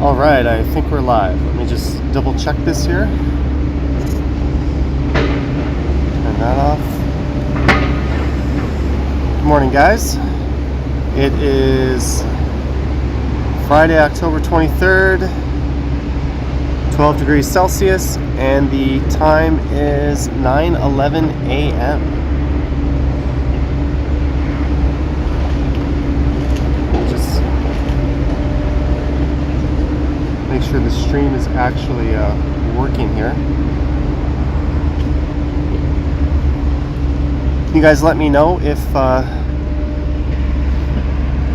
Alright, I think we're live. Let me just double check this here. Turn that off. Good morning, guys. It is Friday, October 23rd, 12 degrees Celsius, and the time is 9:11 a.m. Make sure the stream is actually working here. Can you guys let me know if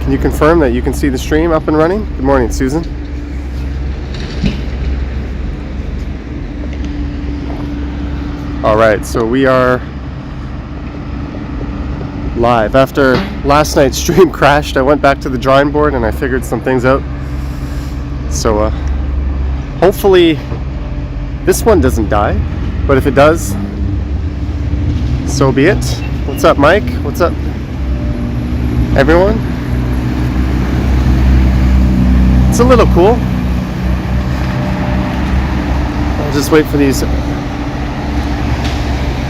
can you confirm that you can see the stream up and running? Good morning, Susan. All right, so we are live. After last night's stream crashed, I went back to the drawing board and I figured some things out. So hopefully this one doesn't die, but if it does, so be it. What's up, Mike? What's up, everyone? It's a little cool. I'll just wait for these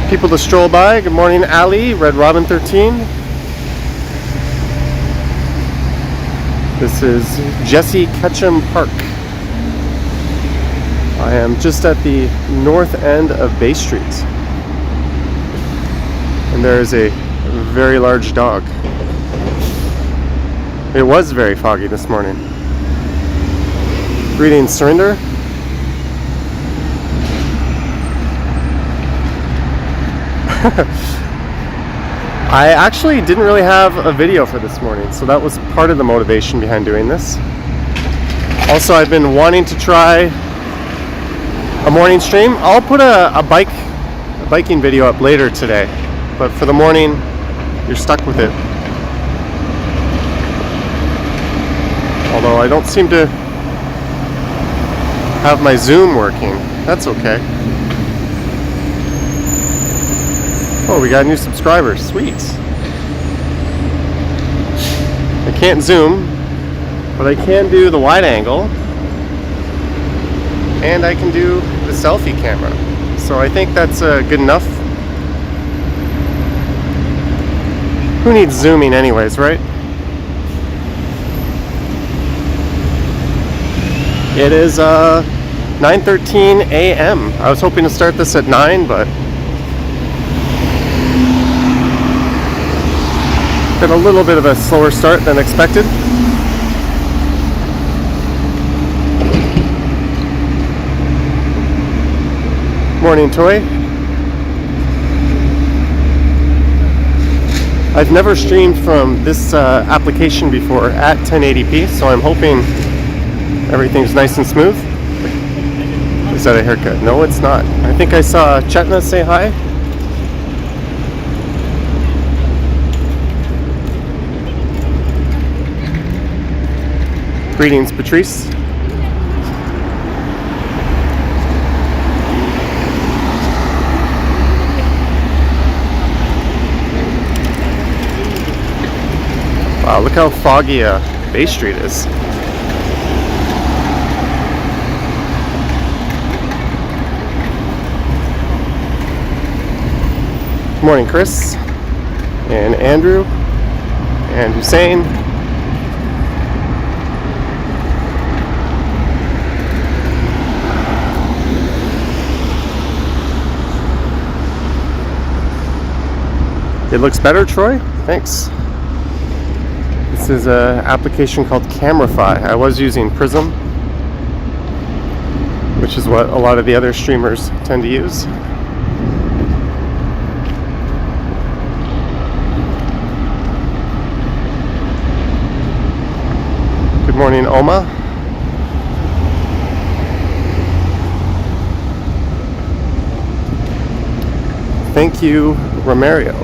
people to stroll by. Good morning, Ali, Red Robin 13. This is Jesse Ketchum Park. I am just at the north end of Bay Street. And there is a very large dog. It was very foggy this morning. Greetings, Surinder. I actually didn't really have a video for this morning, so that was part of the motivation behind doing this. Also, I've been wanting to try a morning stream. I'll put a biking video up later today, but for the morning, you're stuck with it. Although I don't seem to have my Zoom working. That's okay. Oh, we got new subscribers. Sweet. I can't zoom, but I can do the wide angle, and I can do the selfie camera. So I think that's good enough. Who needs zooming anyways, right? It is 9:13 a.m. I was hoping to start this at 9, but been a little bit of a slower start than expected. Morning, Toy. I've never streamed from this application before at 1080p, so I'm hoping everything's nice and smooth. Is that a haircut? No, it's not. I think I saw Chetna say hi. Greetings, Patrice. Wow, look how foggy Bay Street is. Good morning, Chris, and Andrew, and Hussein. It looks better, Troy? Thanks. This is an application called Camerify. I was using Prism, which is what a lot of the other streamers tend to use. Good morning, Oma. Thank you, Romario.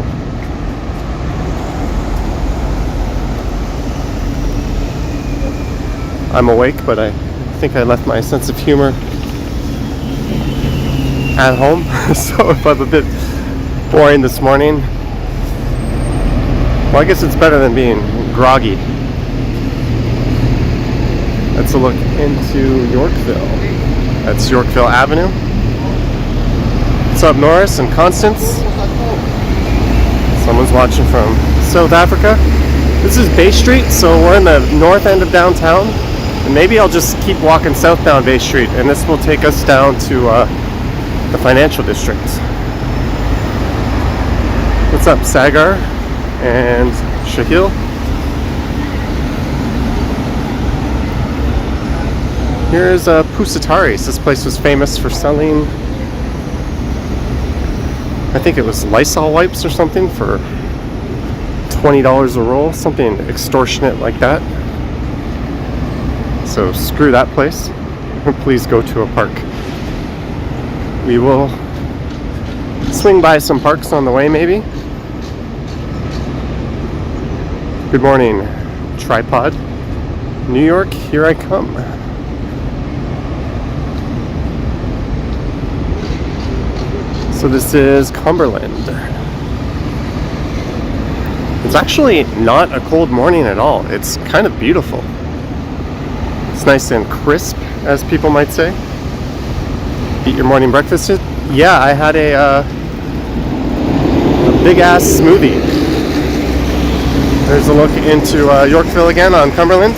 I'm awake, but I think I left my sense of humor at home. So if I'm a bit boring this morning, well, I guess it's better than being groggy. Let's look into Yorkville. That's Yorkville Avenue. What's up, Norris and Constance? Someone's watching from South Africa. This is Bay Street, so we're in the north end of downtown. And maybe I'll just keep walking southbound Bay Street, and this will take us down to the financial district. What's up, Sagar and Shahil? Here's Pusatari's. This place was famous for selling, I think it was Lysol wipes or something for $20 a roll, something extortionate like that. So screw that place. Please go to a park. We will swing by some parks on the way, maybe. Good morning, Tripod. New York, here I come. So this is Cumberland. It's actually not a cold morning at all. It's kind of beautiful. It's nice and crisp, as people might say. Eat your morning breakfast? Yeah, I had a big ass smoothie. There's a look into Yorkville again on Cumberland.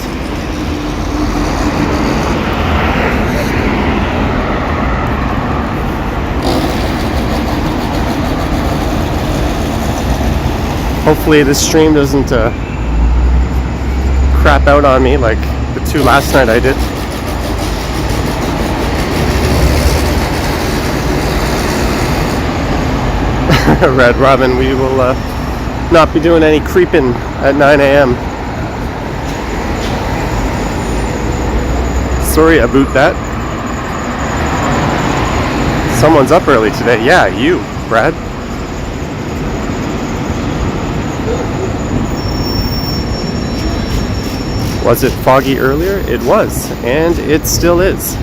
Hopefully this stream doesn't crap out on me like the two last night I did. Red Robin, we will not be doing any creeping at 9 a.m. Sorry about that. Someone's up early today. Yeah, you, Brad. Was it foggy earlier? It was, and it still is.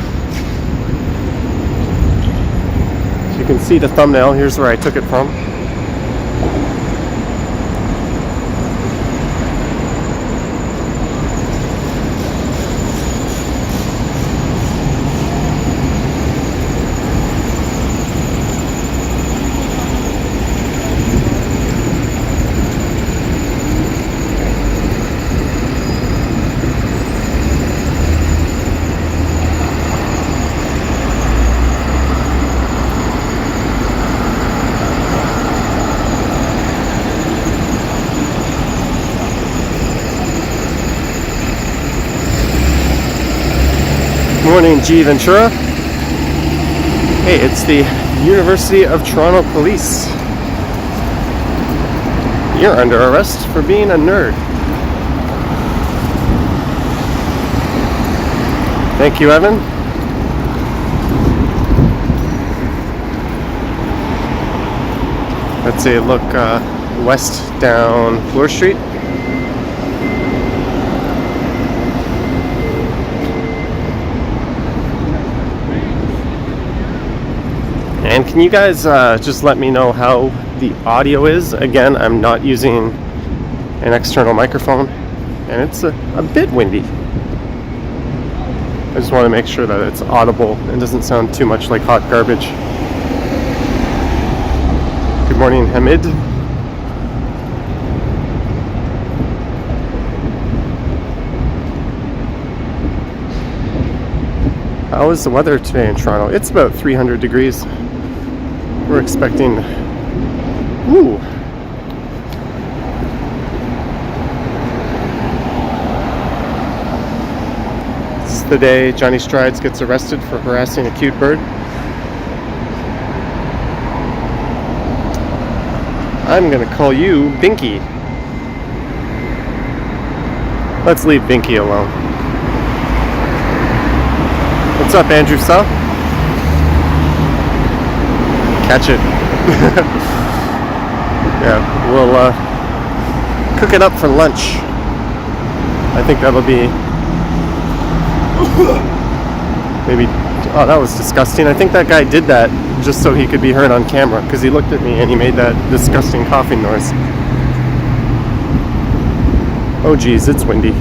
You can see the thumbnail. Here's where I took it from. Morning, G. Ventura. Hey, it's the University of Toronto Police. You're under arrest for being a nerd. Thank you, Evan. Let's say look west down Bloor Street. And can you guys just let me know how the audio is? Again, I'm not using an external microphone, and it's a bit windy. I just want to make sure that it's audible and doesn't sound too much like hot garbage. Good morning, Hamid. How is the weather today in Toronto? It's about 300 degrees. We're expecting, ooh. This is the day Johnny Strides gets arrested for harassing a cute bird. I'm gonna call you Binky. Let's leave Binky alone. What's up, Andrew Suh? Catch it. Yeah, we'll cook it up for lunch. I think that'll be maybe. Oh, that was disgusting. I think that guy did that just so he could be heard on camera, because he looked at me and he made that disgusting coughing noise. Oh geez, it's windy.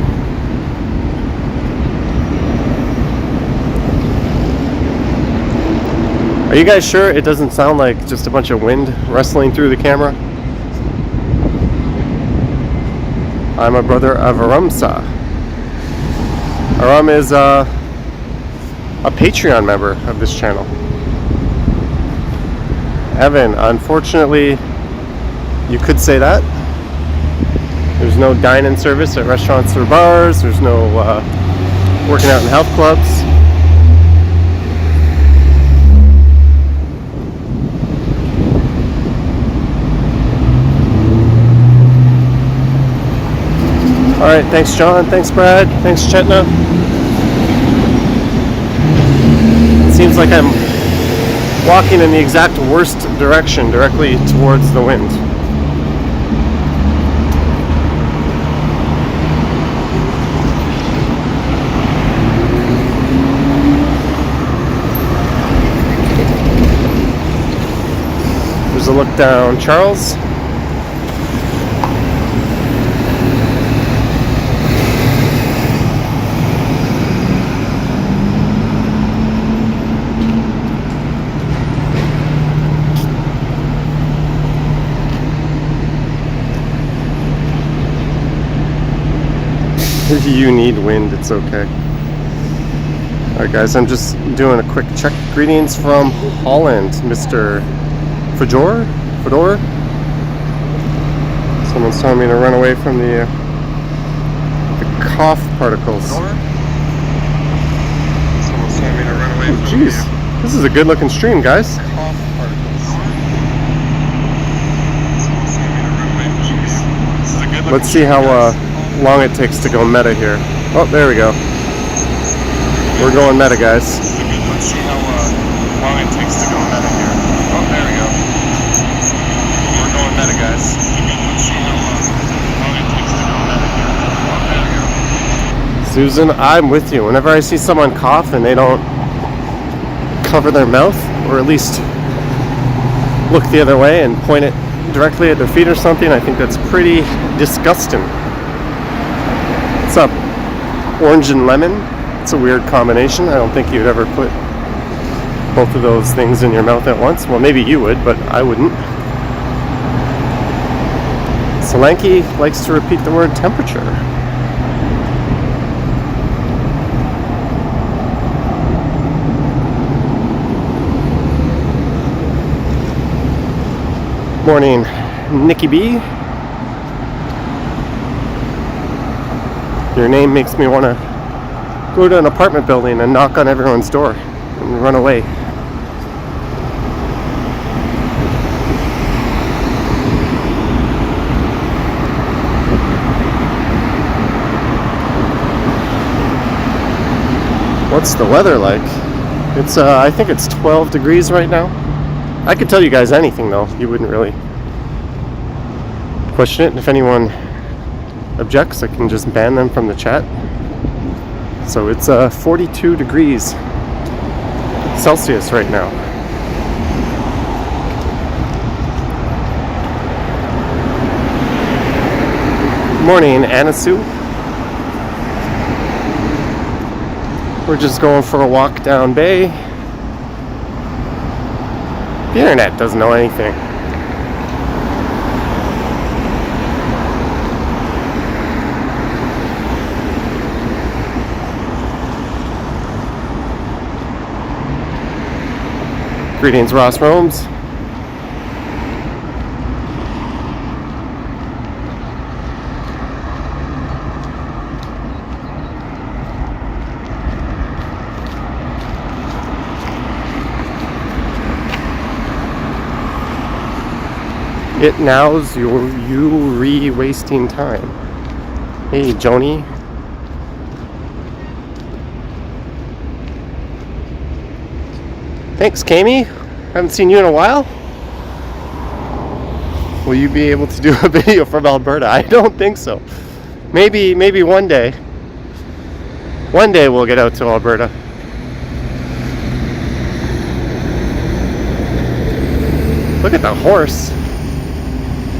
Are you guys sure it doesn't sound like just a bunch of wind rustling through the camera? I'm a brother of Aramsa. Aram is a Patreon member of this channel. Evan, unfortunately, you could say that. There's no dine-in service at restaurants or bars. There's no working out in health clubs. All right, thanks John, thanks Brad, thanks Chetna. It seems like I'm walking in the exact worst direction, directly towards the wind. There's a look down Charles. You need wind, it's okay. Alright guys, I'm just doing a quick check. Greetings from Holland, Mr. Fedor? Someone's telling me to run away from the cough particles. Someone's telling me to run away from jeez. This is a good looking stream, guys. Cough particles. Let's see how long it takes to go meta here. Oh, there we go. We're going meta, guys. Let's see how long it takes to go meta here. Oh, there we go. We're going meta, guys. Let's see how long it takes to go meta here. Oh, there we go. Susan, I'm with you. Whenever I see someone cough and they don't cover their mouth, or at least look the other way and point it directly at their feet or something, I think that's pretty disgusting. What's up? Orange and lemon? It's a weird combination. I don't think you'd ever put both of those things in your mouth at once. Well, maybe you would, but I wouldn't. Solanke likes to repeat the word temperature. Morning, Nikki B. Your name makes me want to go to an apartment building and knock on everyone's door and run away. What's the weather like? It's I think it's 12 degrees right now. I could tell you guys anything though. You wouldn't really question it. And if anyone objects, I can just ban them from the chat. So it's 42 degrees Celsius right now. Morning, Anna Sue. We're just going for a walk down Bay. The internet doesn't know anything. Greetings, Ross Romes. It now's you re-wasting time. Hey, Joni. Thanks, Kami. Haven't seen you in a while. Will you be able to do a video from Alberta? I don't think so. Maybe one day. One day we'll get out to Alberta. Look at the horse.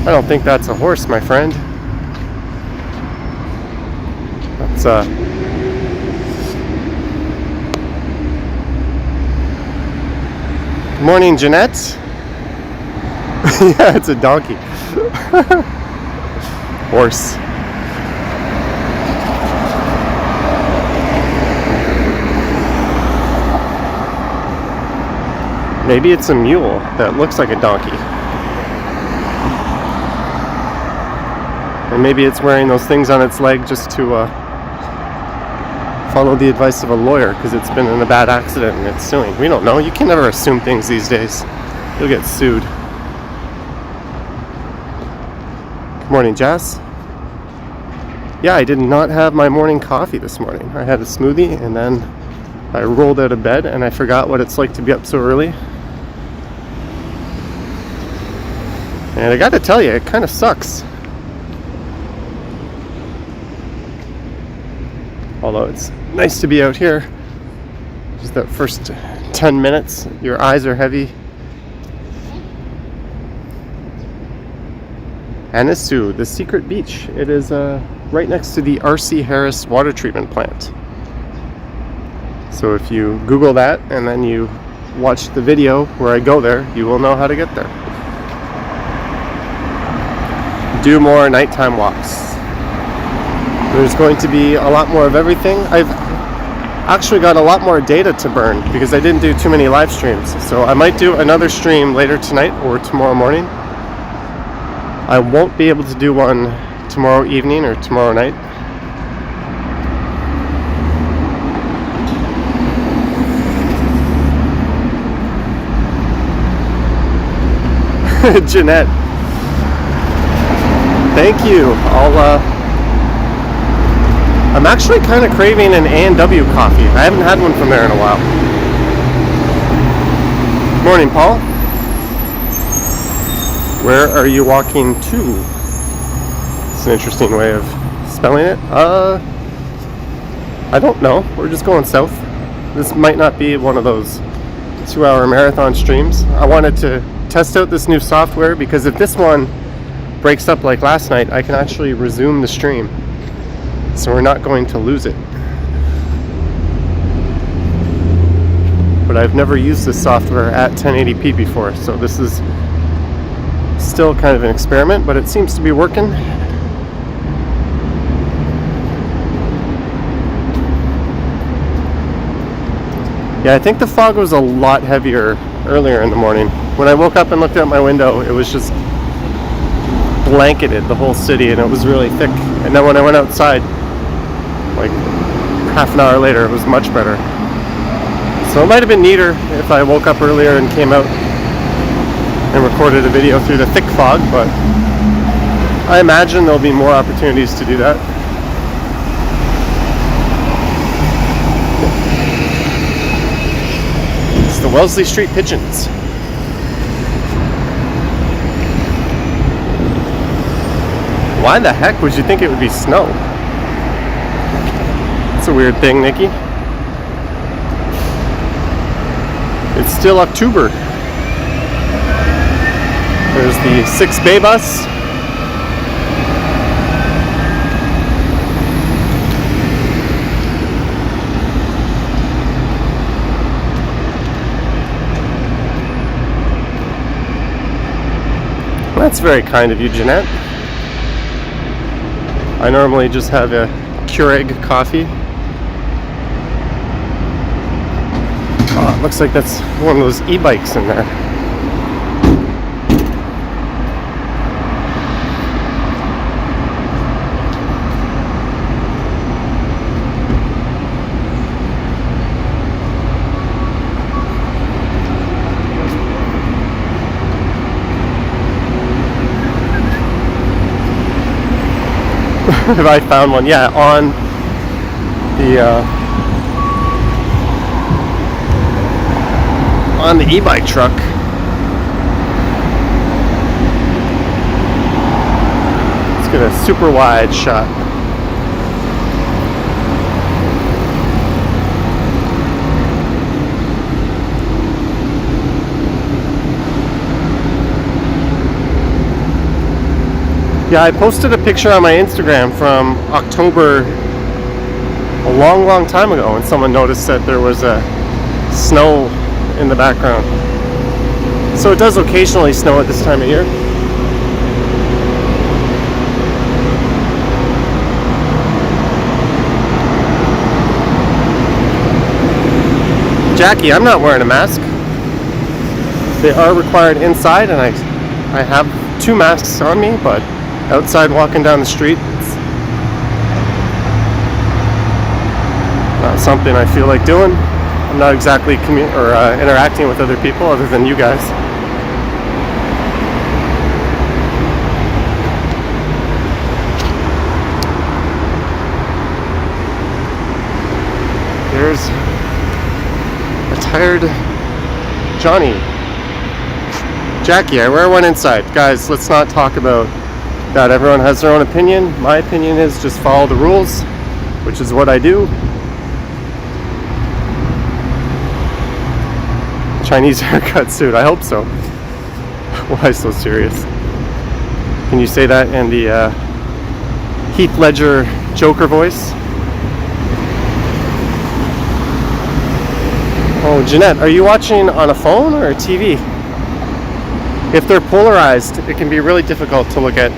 I don't think that's a horse, my friend. That's Morning, Jeanette. Yeah, it's a donkey. Horse. Maybe it's a mule that looks like a donkey. And maybe it's wearing those things on its leg just to follow the advice of a lawyer because it's been in a bad accident and it's suing. We don't know. You can never assume things these days. You'll get sued. Good morning, Jess. Yeah, I did not have my morning coffee this morning. I had a smoothie and then I rolled out of bed and I forgot what it's like to be up so early. And I gotta tell you, it kind of sucks. Although it's nice to be out here. Just that first 10 minutes, your eyes are heavy. Annecy, the secret beach. It is right next to the R.C. Harris water treatment plant. So if you Google that and then you watch the video where I go there, you will know how to get there. Do more nighttime walks. There's going to be a lot more of everything. I've actually got a lot more data to burn because I didn't do too many live streams. So I might do another stream later tonight or tomorrow morning. I won't be able to do one tomorrow evening or tomorrow night. Jeanette. Thank you. I'm actually kind of craving an A&W coffee. I haven't had one from there in a while. Morning, Paul. Where are you walking to? It's an interesting way of spelling it. I don't know. We're just going south. This might not be one of those 2-hour marathon streams. I wanted to test out this new software because if this one breaks up like last night, I can actually resume the stream. So we're not going to lose it. But I've never used this software at 1080p before, so this is still kind of an experiment, but it seems to be working. Yeah, I think the fog was a lot heavier earlier in the morning. When I woke up and looked out my window, it was just blanketed the whole city and it was really thick. And then when I went outside, like half an hour later, it was much better. So it might have been neater if I woke up earlier and came out and recorded a video through the thick fog, but I imagine there'll be more opportunities to do that. It's the Wellesley Street Pigeons. Why the heck would you think it would be snow? It's a weird thing, Nikki. It's still October. There's the 6 Bay bus. That's very kind of you, Jeanette. I normally just have a Keurig coffee. Oh, it looks like that's one of those e-bikes in there. If I found one, yeah, on the e-bike truck. Let's get a super wide shot. Yeah, I posted a picture on my Instagram from October a long time ago, and someone noticed that there was a snow in the background. So it does occasionally snow at this time of year. Jackie, I'm not wearing a mask. They are required inside, and I have 2 masks on me, but outside walking down the street, it's not something I feel like doing. I'm not exactly interacting with other people other than you guys. There's a tired Johnny. Jackie, I wear one inside. Guys, let's not talk about that. Everyone has their own opinion. My opinion is just follow the rules, which is what I do. Chinese haircut suit. I hope so. Why so serious? Can you say that in the Heath Ledger Joker voice? Oh, Jeanette, are you watching on a phone or a TV? If they're polarized, it can be really difficult to look at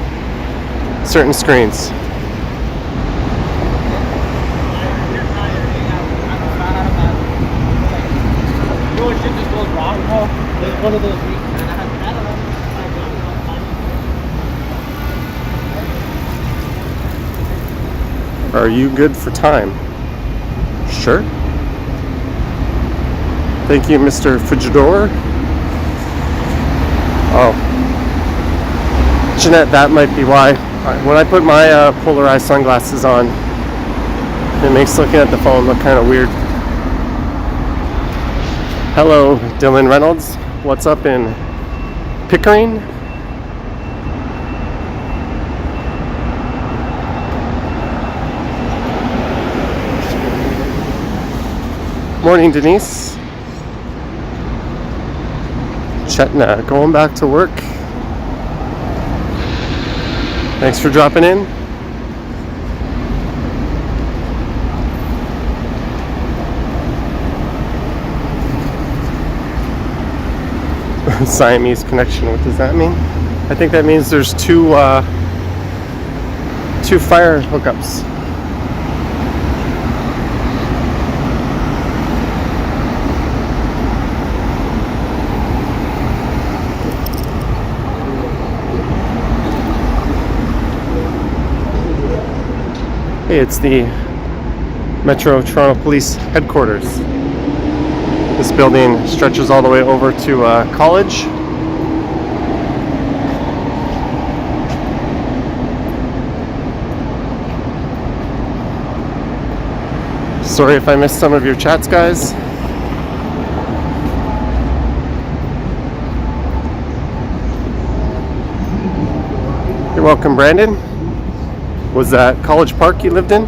certain screens. Are you good for time? Sure. Thank you, Mr. Fujidor. Oh. Jeanette, that might be why. When I put my polarized sunglasses on, it makes looking at the phone look kind of weird. Hello, Dylan Reynolds. What's up in Pickering? Morning, Denise. Chetna, going back to work. Thanks for dropping in. Siamese connection, what does that mean? I think that means there's two fire hookups. Hey, it's the Metro Toronto Police Headquarters. This building stretches all the way over to College. Sorry if I missed some of your chats, guys. You're welcome, Brandon. Was that College Park you lived in?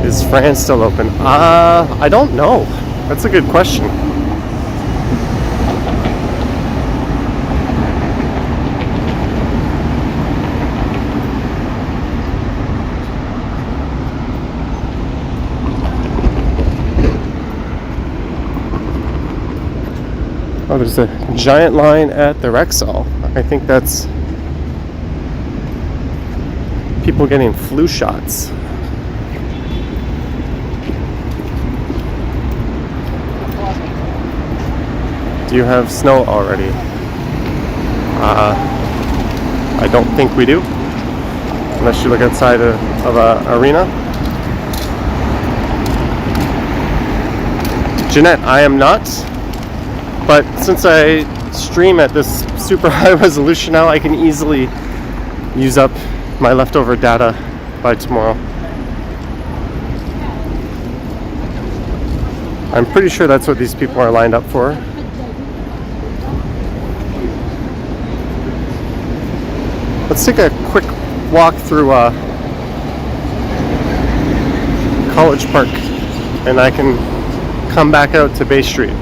Is France still open? I don't know. That's a good question. Oh, there's a giant line at the Rexall. I think that's people getting flu shots. Do you have snow already? I don't think we do, unless you look outside of an arena. Jeanette, I am not. But since I stream at this super high resolution now, I can easily use up my leftover data by tomorrow. I'm pretty sure that's what these people are lined up for. Let's take a quick walk through College Park, and I can come back out to Bay Street.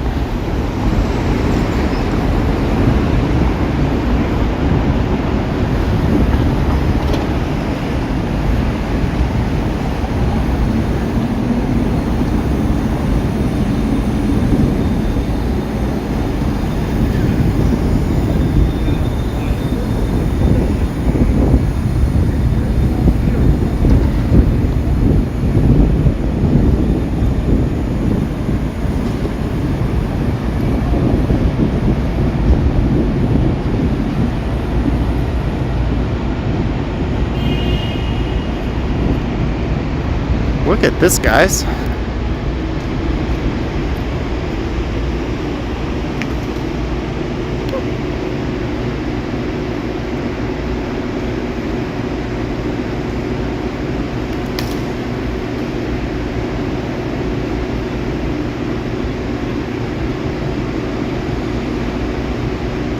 Look at this, guys.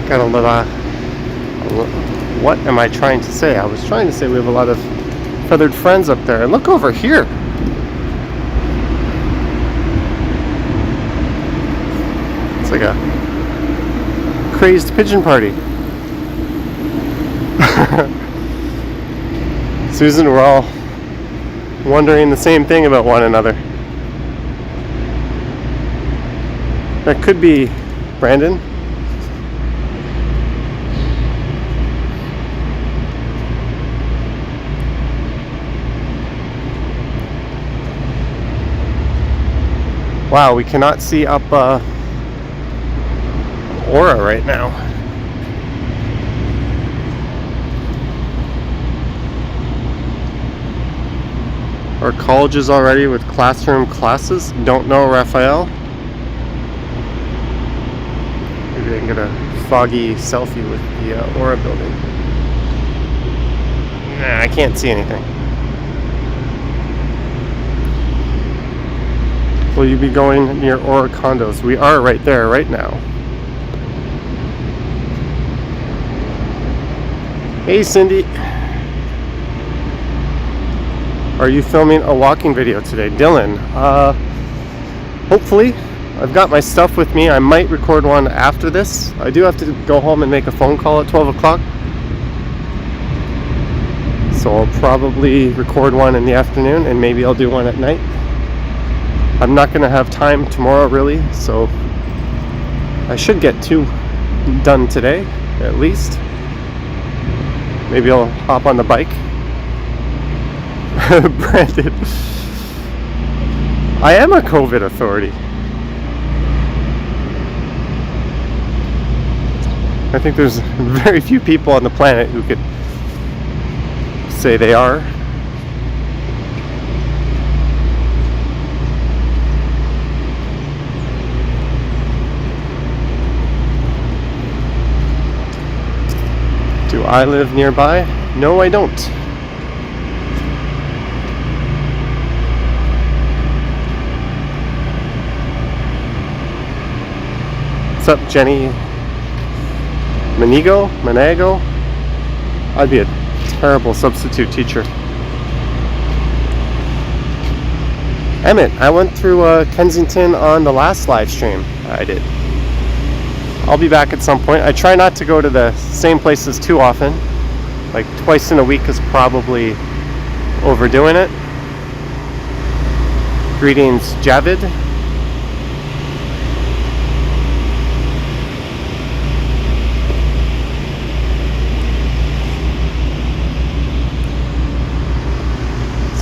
Got a little, what am I trying to say? I was trying to say we have a lot of feathered friends up there. And look over here. It's like a crazed pigeon party. Susan, we're all wondering the same thing about one another. That could be Brandon. Wow, we cannot see up Aura right now. Our colleges already with classroom classes. Don't know, Raphael. Maybe I can get a foggy selfie with the Aura building. Nah, I can't see anything. Will you be going near Aura condos? We are right there right now. Hey Cindy. Are you filming a walking video today? Dylan, hopefully. I've got my stuff with me. I might record one after this. I do have to go home and make a phone call at 12 o'clock. So I'll probably record one in the afternoon and maybe I'll do one at night. I'm not going to have time tomorrow really, so I should get 2 done today at least. Maybe I'll hop on the bike. Brandon, I am a COVID authority. I think there's very few people on the planet who could say they are. Do I live nearby? No, I don't. What's up, Jenny? Manago? I'd be a terrible substitute teacher. Emmett, I went through Kensington on the last live stream I did. I'll be back at some point. I try not to go to the same places too often. Like twice in a week is probably overdoing it. Greetings, Javid.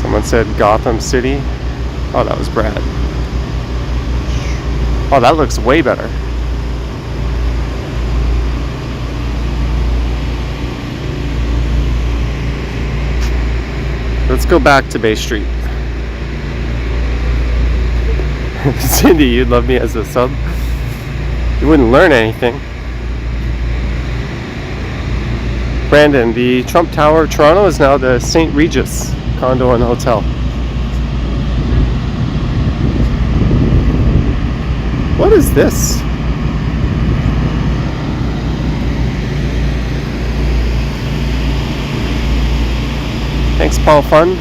Someone said Gotham City. Oh, that was Brad. Oh, that looks way better. Let's go back to Bay Street. Cindy, you'd love me as a sub. You wouldn't learn anything. Brandon, the Trump Tower Toronto is now the St. Regis condo and hotel. What is this? Thanks, Paul Fun.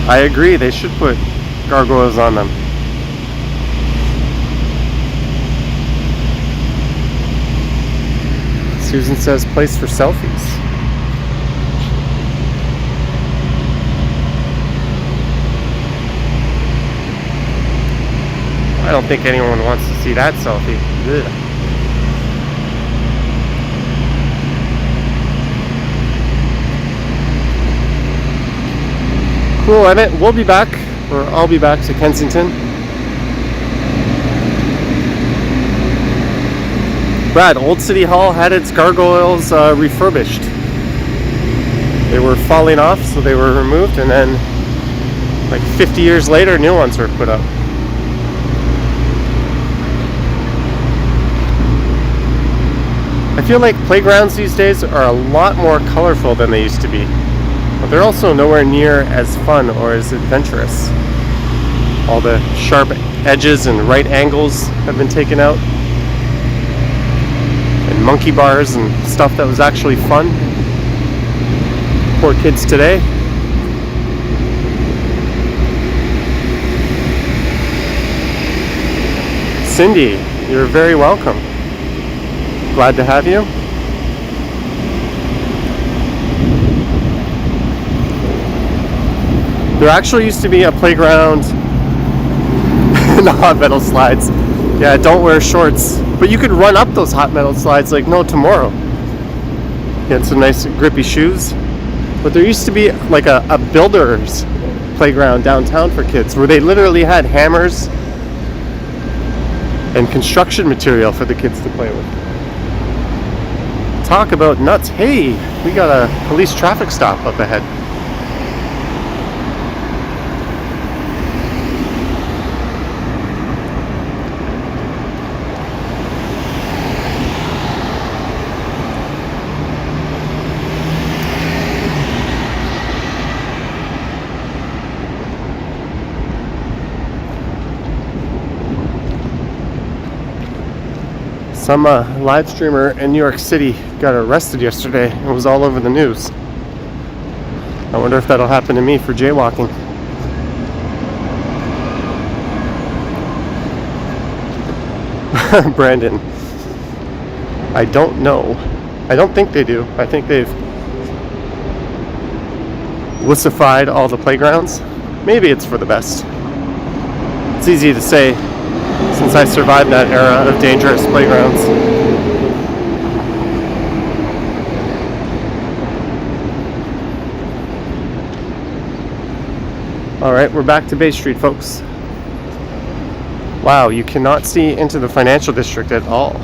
I agree, they should put gargoyles on them. Susan says place for selfies. I don't think anyone wants to see that selfie. Ugh. Cool, Emmett. We'll be back, or I'll be back to Kensington. Brad, Old City Hall had its gargoyles refurbished. They were falling off, so they were removed, and then like 50 years later, new ones were put up. I feel like playgrounds these days are a lot more colorful than they used to be, but they're also nowhere near as fun or as adventurous. All the sharp edges and right angles have been taken out, and monkey bars and stuff that was actually fun. Poor kids today. Cindy, you're very welcome. Glad to have you. There actually used to be a playground in the hot metal slides. Yeah, don't wear shorts. But you could run up those hot metal slides like no tomorrow. You had some nice grippy shoes. But there used to be like a builder's playground downtown for kids where they literally had hammers and construction material for the kids to play with. Talk about nuts. Hey, we got a police traffic stop up ahead. Some live streamer in New York City got arrested yesterday. It was all over the news. I wonder if that'll happen to me for jaywalking. Brandon, I don't know. I don't think they do. I think they've wussified all the playgrounds. Maybe it's for the best. It's easy to say, since I survived that era of dangerous playgrounds. Alright, we're back to Bay Street, folks. Wow, you cannot see into the financial district at all.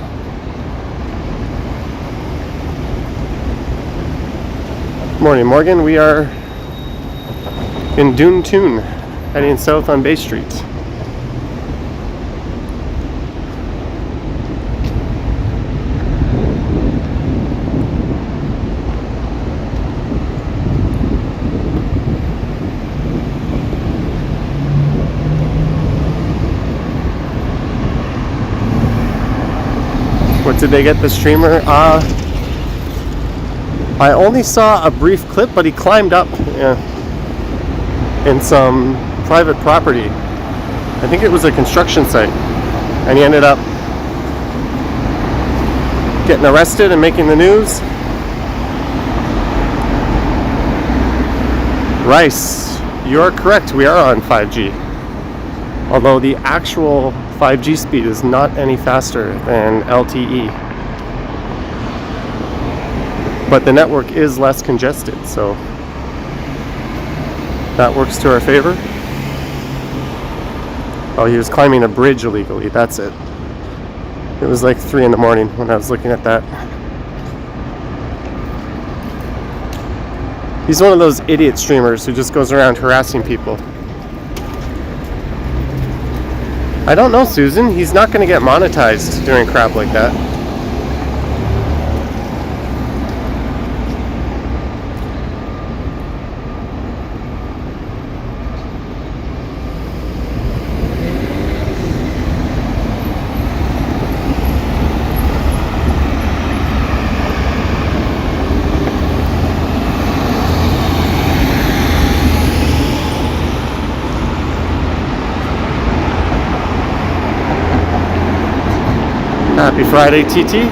Morning, Morgan. We are in Doontown, heading south on Bay Street. What did they get the streamer? I only saw a brief clip, but he climbed up in some private property. I think it was a construction site, and he ended up getting arrested and making the news. Rice, you're correct, we are on 5G. Although the actual 5G speed is not any faster than LTE. But the network is less congested, so that works to our favor. Oh, he was climbing a bridge illegally, that's it. It was like 3 in the morning when I was looking at that. He's one of those idiot streamers who just goes around harassing people. I don't know, Susan. He's not going to get monetized doing crap like that. Happy Friday, TT.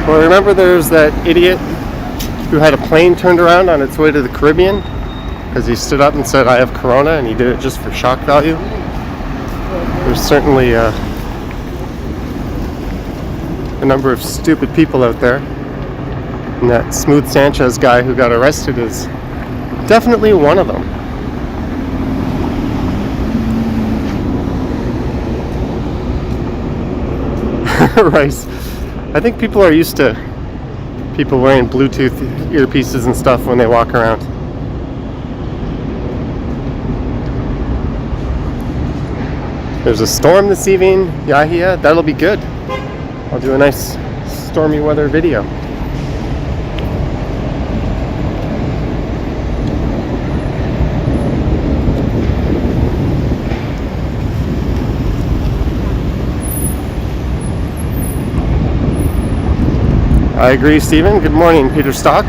Well, remember there's that idiot who had a plane turned around on its way to the Caribbean because he stood up and said, "I have corona," and he did it just for shock value. There's certainly the number of stupid people out there. And that Smooth Sanchez guy who got arrested is definitely one of them. Rice. I think people are used to people wearing Bluetooth earpieces and stuff when they walk around. There's a storm this evening, Yahia. That'll be good. I'll do a nice stormy weather video. I agree, Stephen. Good morning, Peter Stock. I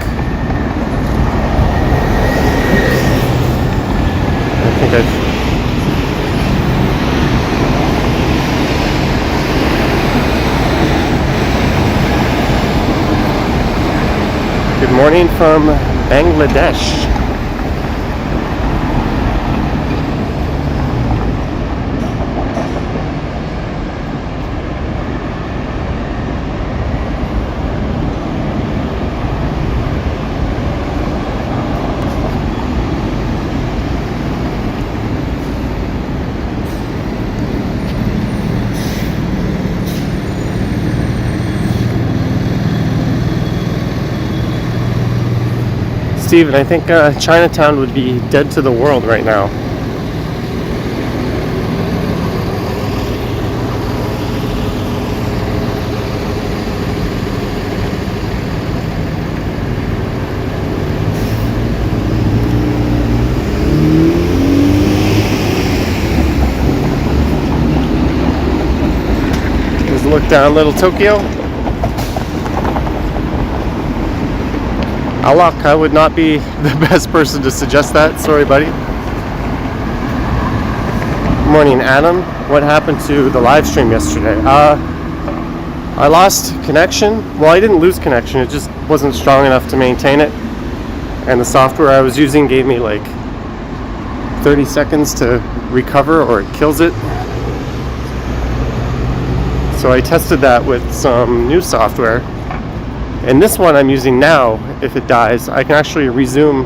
think Good morning from Bangladesh. Steven, I think Chinatown would be dead to the world right now. Just look down, Little Tokyo. Alok, I would not be the best person to suggest that. Sorry, buddy. Good morning, Adam. What happened to the live stream yesterday? I lost connection. Well, I didn't lose connection. It just wasn't strong enough to maintain it. And the software I was using gave me like 30 seconds to recover or it kills it. So I tested that with some new software. And this one I'm using now, if it dies, I can actually resume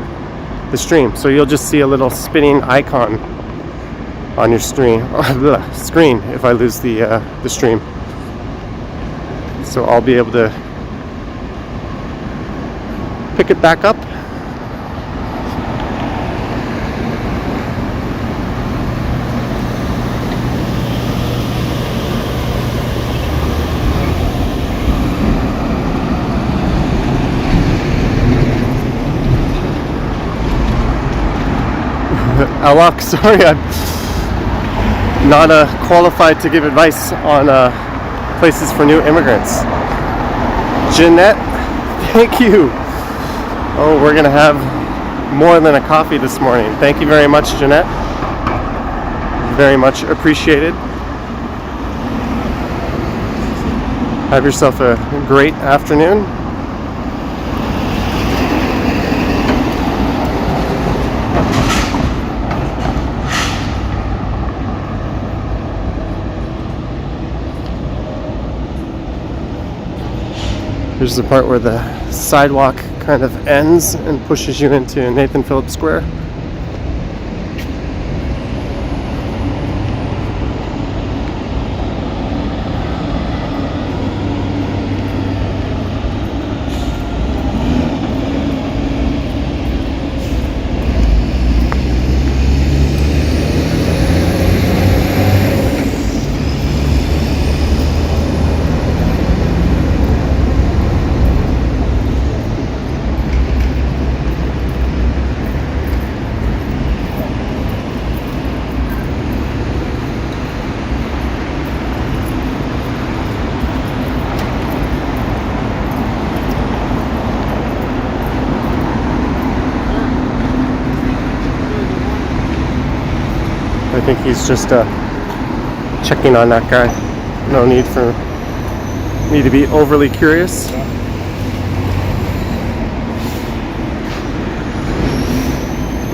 the stream. So you'll just see a little spinning icon on your screen if I lose the stream. So I'll be able to pick it back up. Alok, sorry, I'm not qualified to give advice on places for new immigrants. Jeanette, thank you. Oh, we're gonna have more than a coffee this morning. Thank you very much, Jeanette. Very much appreciated. Have yourself a great afternoon. Here's the part where the sidewalk kind of ends and pushes you into Nathan Phillips Square. I think he's just checking on that guy. No need for me to be overly curious.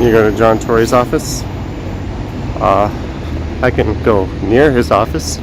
You go to John Tory's office. I can go near his office.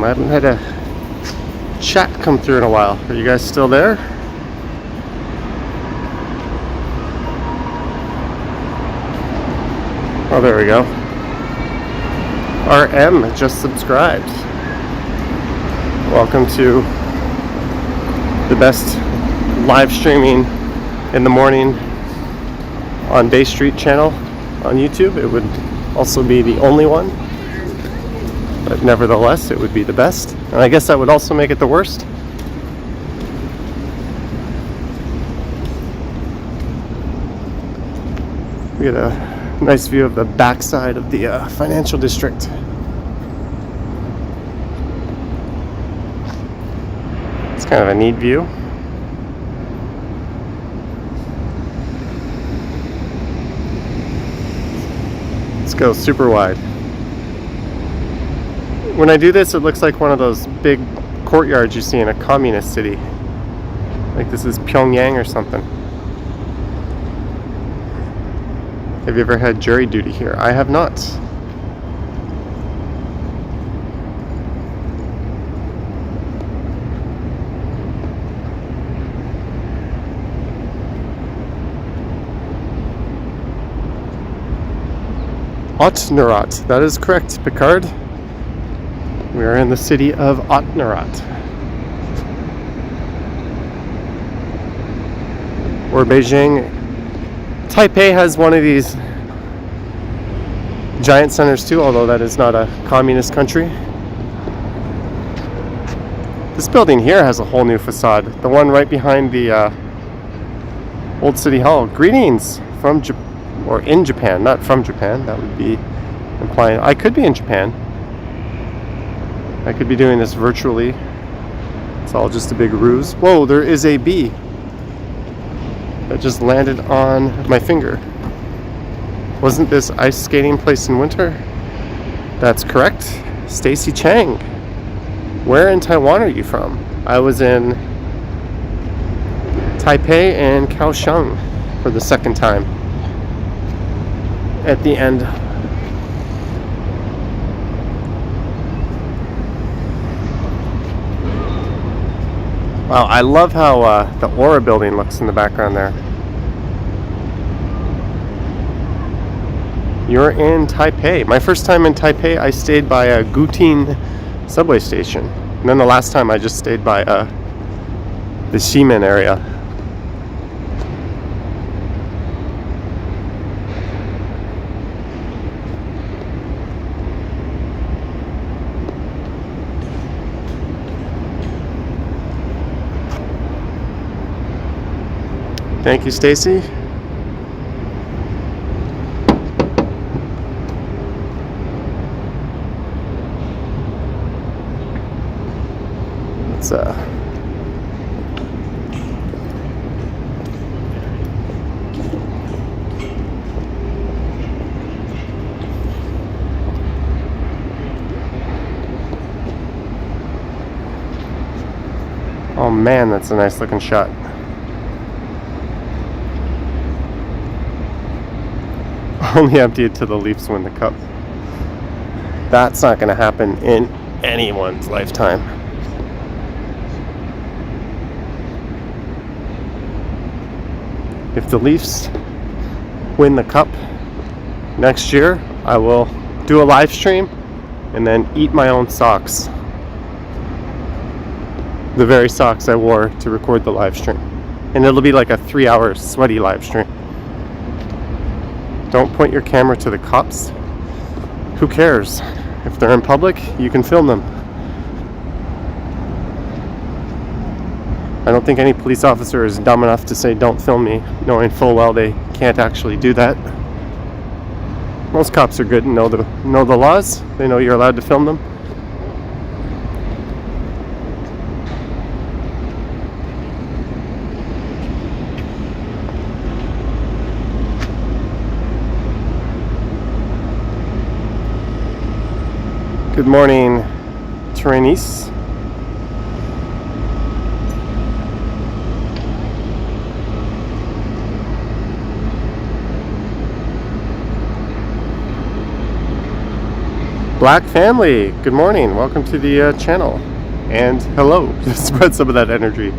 I haven't had a chat come through in a while. Are you guys still there? Oh, there we go. RM just subscribed. Welcome to the best live streaming in the morning on Bay Street channel on YouTube. It would also be the only one, but nevertheless it would be the best, and I guess that would also make it the worst. We get a nice view of the backside of the financial district. It's kind of a neat view. Let's go super wide. When I do this, it looks like one of those big courtyards you see in a communist city. Like this is Pyongyang or something. Have you ever had jury duty here? I have not. Otnerat, that is correct, Picard. We are in the city of Otnerat. Or Beijing. Taipei has one of these giant centers too, although that is not a communist country. This building here has a whole new facade. The one right behind the old city hall. Greetings from Japan, or in Japan, not from Japan. That would be implying I could be in Japan. I could be doing this virtually. It's all just a big ruse. Whoa, there is a bee that just landed on my finger. Wasn't this ice skating place in winter? That's correct. Stacy Chang. Where in Taiwan are you from? I was in Taipei and Kaohsiung for the second time. At the end. Wow, I love how the Aura building looks in the background there. You're in Taipei. My first time in Taipei, I stayed by a Guting subway station. And then the last time I just stayed by the Ximen area. Thank you, Stacy. Let's oh man, that's a nice looking shot. Only empty it to the Leafs win the cup. That's not going to happen in anyone's lifetime. If the Leafs win the cup next year, I will do a live stream and then eat my own socks. The very socks I wore to record the live stream. And it'll be like a 3-hour sweaty live stream. Don't point your camera to the cops. Who cares? If they're in public, you can film them. I don't think any police officer is dumb enough to say don't film me, knowing full well they can't actually do that. Most cops are good and know the laws. They know you're allowed to film them. Good morning, Terenice. Black family, good morning. Welcome to the channel. And hello. Just spread some of that energy.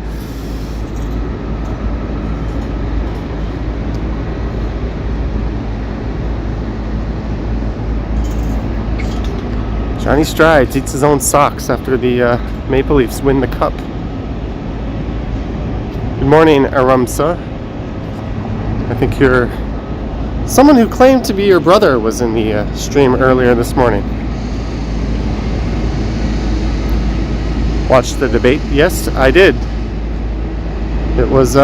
Johnny Strides eats his own socks after the Maple Leafs win the cup. Good morning, Aramsa. I think you're someone who claimed to be your brother was in the stream earlier this morning. Watched the debate? Yes, I did. It was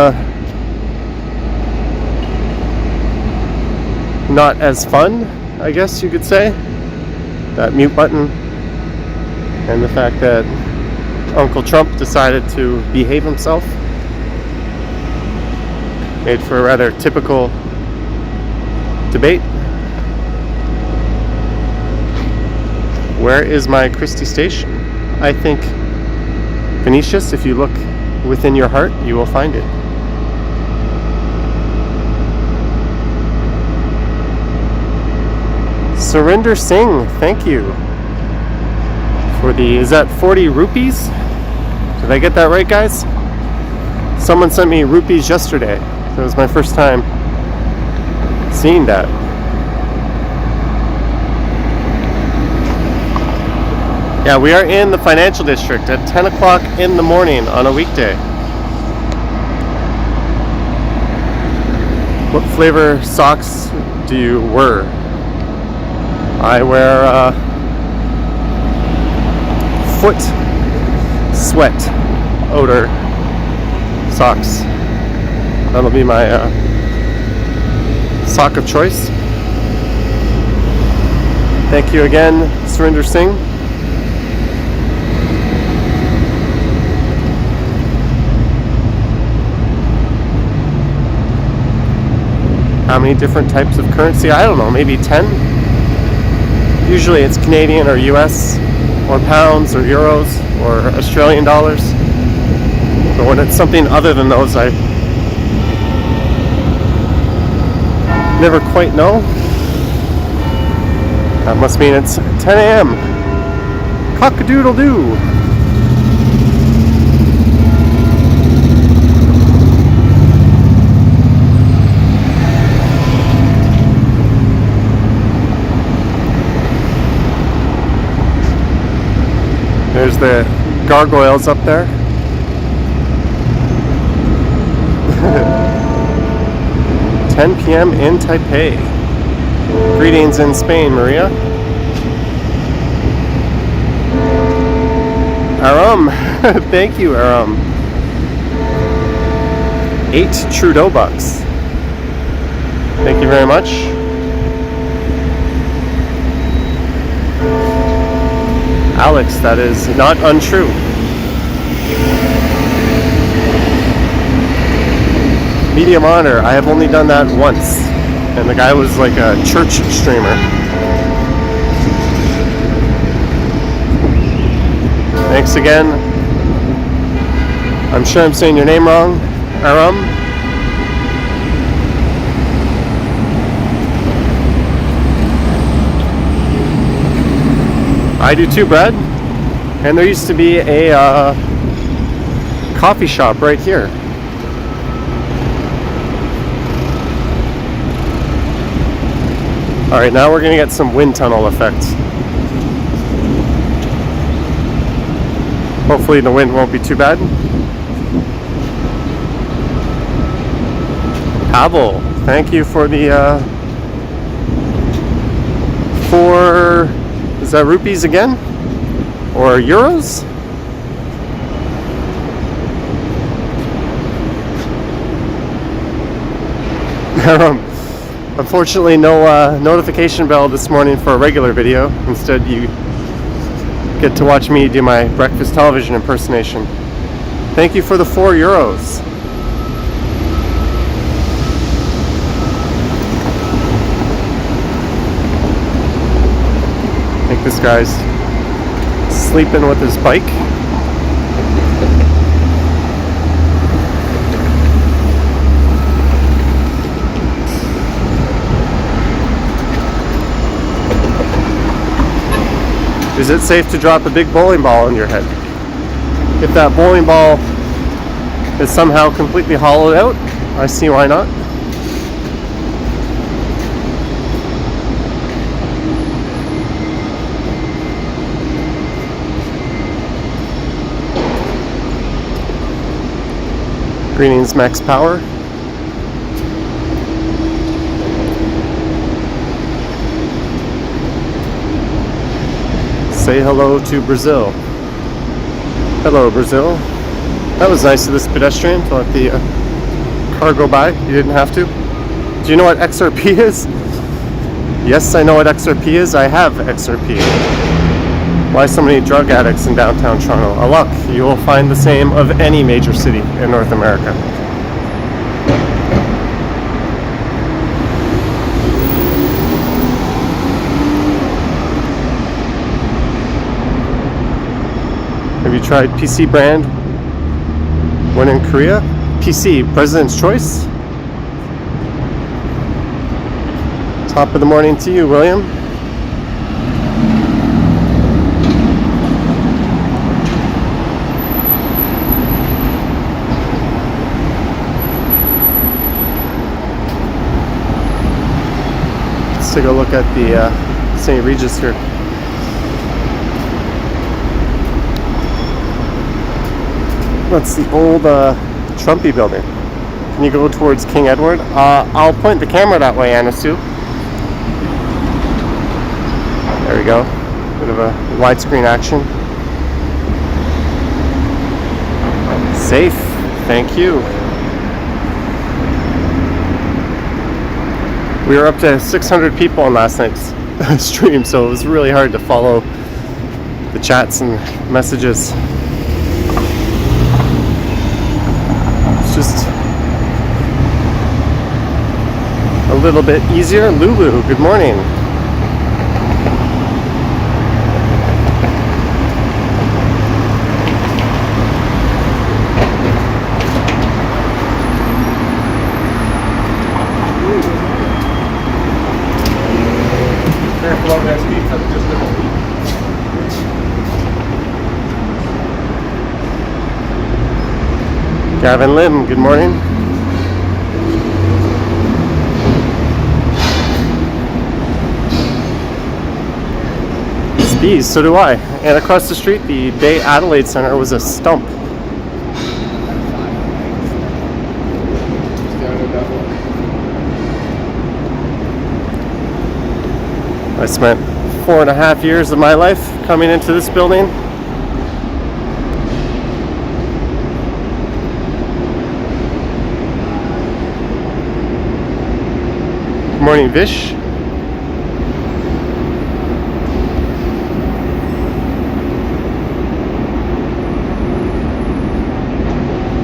not as fun, I guess you could say. That mute button and the fact that Uncle Trump decided to behave himself made for a rather typical debate. Where is my Christie station? I think Venetius, if you look within your heart, you will find it. Surinder Singh, thank you for the, is that 40 rupees? Did I get that right, guys? Someone sent me rupees yesterday. That was my first time seeing that. Yeah, we are in the financial district at 10 o'clock in the morning on a weekday. What flavor socks do you wear? I wear foot sweat odor socks. That'll be my sock of choice. Thank you again, Surinder Singh. How many different types of currency? I don't know, maybe 10? Usually it's Canadian or US or pounds or euros or Australian dollars. But when it's something other than those, I never quite know. That must mean it's 10 a.m. Cock-a-doodle-doo. There's the gargoyles up there. (10 p.m. in Taipei. Greetings in Spain, Maria. Aram, thank you, Aram. 8 Trudeau bucks. Thank you very much. Alex, that is not untrue. Medium honor, I have only done that once. And the guy was like a church streamer. Thanks again. I'm sure I'm saying your name wrong, Aram. I do too, Brad. And there used to be a coffee shop right here. Alright, now we're going to get some wind tunnel effect. Hopefully the wind won't be too bad. Pavel, thank you for the 4... is that rupees again? Or euros? Unfortunately, no notification bell this morning for a regular video. Instead, you get to watch me do my breakfast television impersonation. Thank you for the 4 euros. I think this guy's sleeping with his bike. Is it safe to drop a big bowling ball on your head? If that bowling ball is somehow completely hollowed out, I see why not. Greening's Max Power. Say hello to Brazil. Hello, Brazil. That was nice of this pedestrian to let the car go by. You didn't have to. Do you know what XRP is? Yes, I know what XRP is. I have XRP. Why so many drug addicts in downtown Toronto? A luck. You will find the same of any major city in North America. Have you tried PC brand when in Korea? PC, President's Choice. Top of the morning to you, William. Let's take a look at the St. Regis here. That's the old Trumpy building. Can you go towards King Edward? I'll point the camera that way, Anna Sue. There we go. Bit of a widescreen action. Safe. Thank you. We were up to 600 people on last night's stream, so it was really hard to follow the chats and messages. Just a little bit easier. Lulu, good morning. Careful on that speed cut, just Gavin Lim, good morning. Bees, so do I. And across the street, the Bay Adelaide Centre was a stump. I spent 4.5 years of my life coming into this building. Good morning, Vish.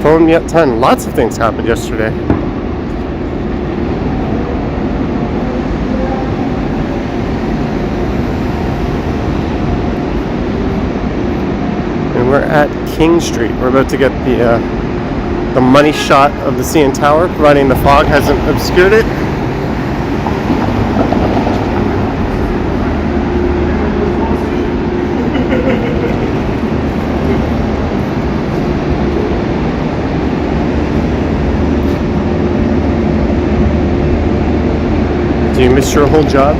Phone me up ton. Lots of things happened yesterday. And we're at King Street. We're about to get the money shot of the CN Tower, providing the fog hasn't obscured it. Do you miss your whole job?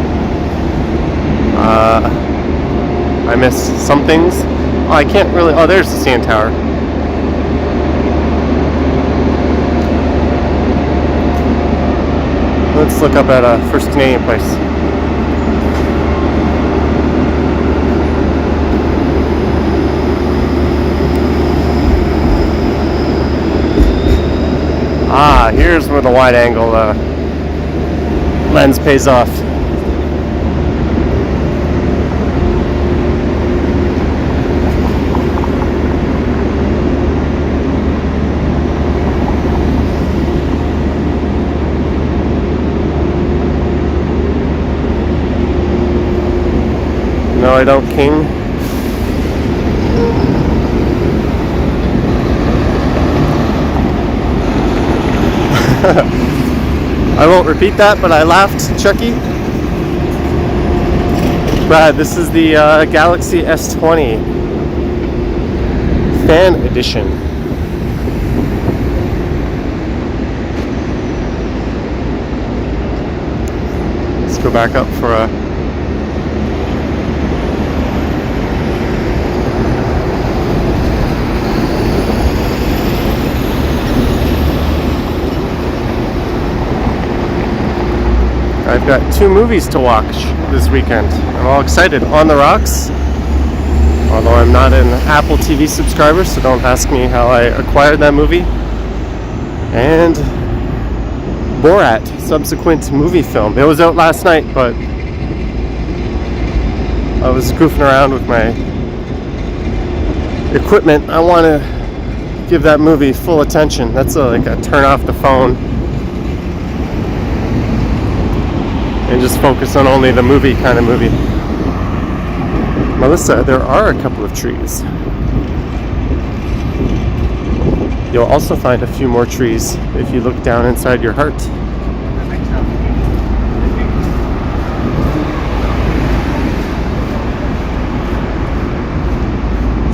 I miss some things. Oh, I can't really. Oh, there's the CN Tower. Let's look up at First Canadian Place. Ah, here's where the wide angle lens pays off. No, I don't, King. I won't repeat that, but I laughed, Chucky. Brad, this is the Galaxy S20 Fan Edition. Let's go back up for a I've got 2 movies to watch this weekend. I'm all excited. On the Rocks, although I'm not an Apple TV subscriber, so don't ask me how I acquired that movie. And Borat, subsequent movie film. It was out last night, but I was goofing around with my equipment. I want to give that movie full attention. That's like a turn off the phone and just focus on only the movie kind of movie. Melissa, there are a couple of trees. You'll also find a few more trees if you look down inside your heart.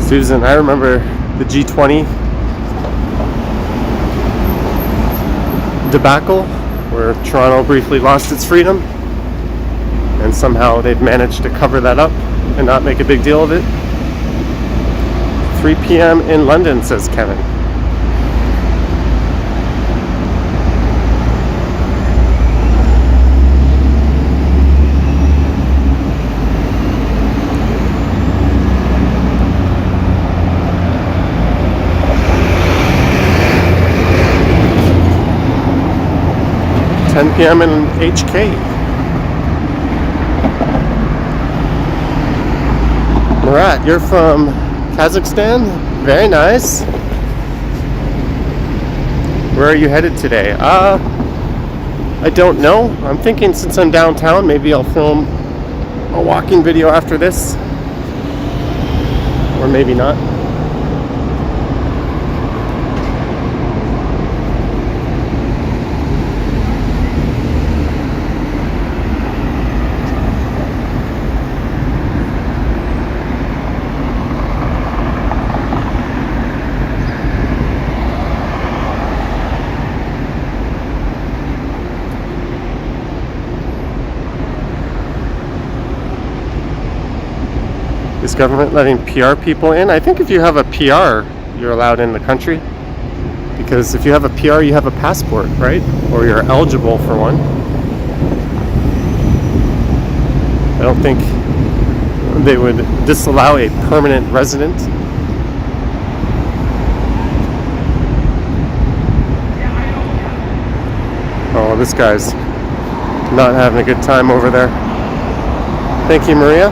Susan, I remember the G20 debacle where Toronto briefly lost its freedom, and somehow they've managed to cover that up and not make a big deal of it. 3 p.m. in London, says Kevin. p.m. in HK. Murat, you're from Kazakhstan? Very nice. Where are you headed today? I don't know. I'm thinking since I'm downtown, maybe I'll film a walking video after this. Or maybe not. Is government letting PR people in? I think if you have a PR, you're allowed in the country. Because if you have a PR, you have a passport, right? Or you're eligible for one. I don't think they would disallow a permanent resident. Oh, this guy's not having a good time over there. Thank you, Maria.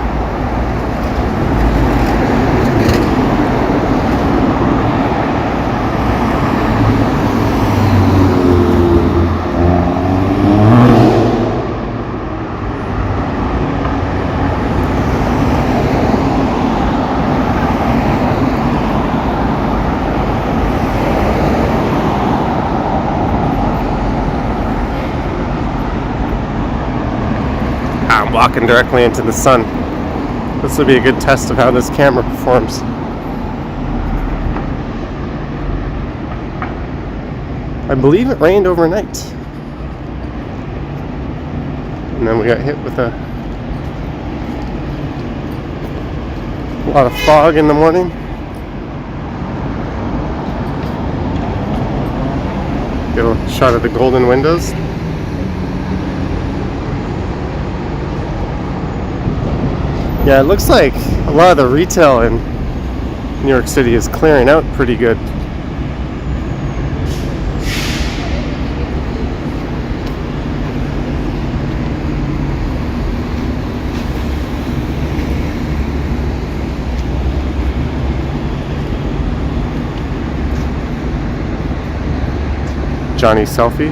I'm walking directly into the sun. This will be a good test of how this camera performs. I believe it rained overnight. And then we got hit with a lot of fog in the morning. Get a shot of the golden windows. Yeah, it looks like a lot of the retail in New York City is clearing out pretty good. Johnny's selfie.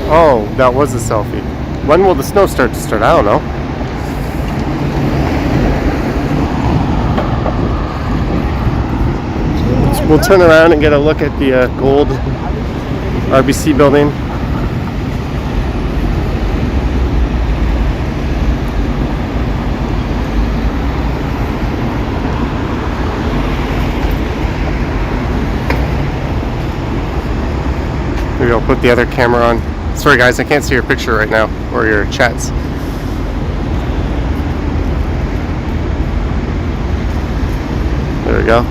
Oh, that was a selfie. When will the snow start to start? I don't know. We'll turn around and get a look at the gold RBC building. Maybe I'll put the other camera on. Sorry guys, I can't see your picture right now, or your chats. There we go.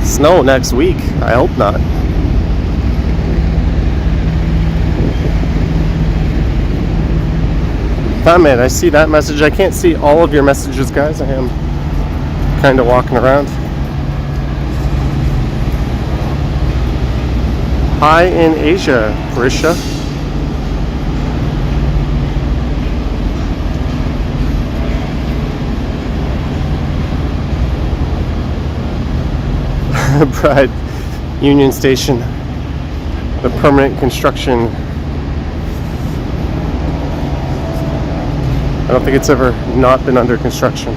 Snow next week. I hope not. Comment, I see that message. I can't see all of your messages, guys. I am kind of walking around. Hi in Asia, Parisha. Bride, Union Station, the permanent construction. I don't think it's ever not been under construction.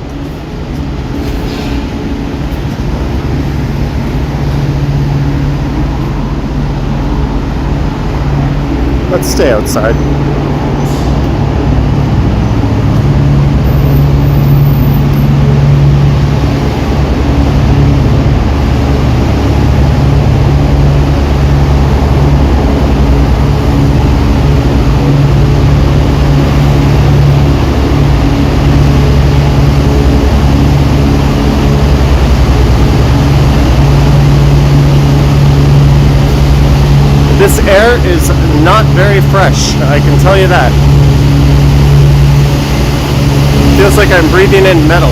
Let's stay outside. This air is not very fresh, I can tell you that. Feels like I'm breathing in metal.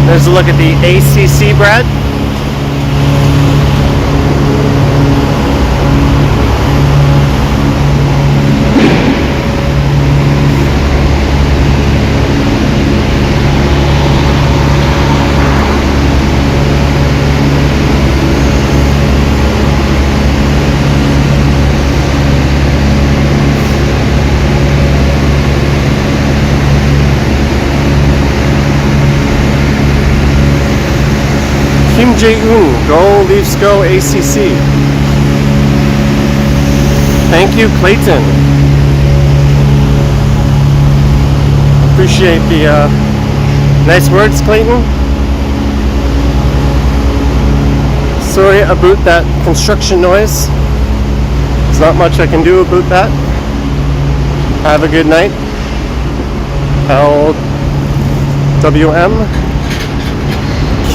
There's a look at the ACC, Brad. Kim Jae-un, go Leafs, go ACC. Thank you, Clayton. Appreciate the nice words, Clayton. Sorry about that construction noise. There's not much I can do about that. Have a good night. LWM.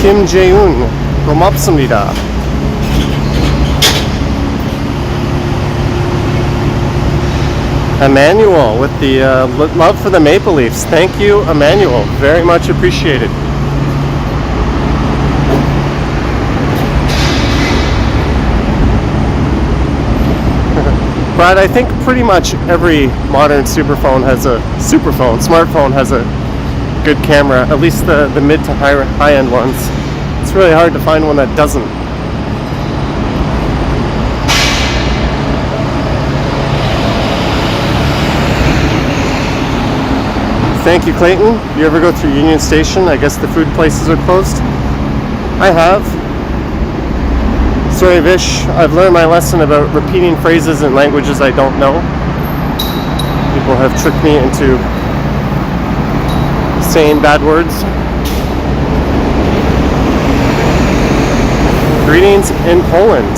Kim Jae-un, 고맙습니다. Emmanuel with the love for the Maple Leafs. Thank you, Emmanuel. Very much appreciated. Brad, I think pretty much every modern smartphone has a good camera, at least the mid to high-end ones. It's really hard to find one that doesn't. Thank you, Clayton. You ever go through Union Station? I guess the food places are closed. I have. Sorry, Vish. I've learned my lesson about repeating phrases in languages I don't know. People have tricked me into saying bad words. Greetings in Poland.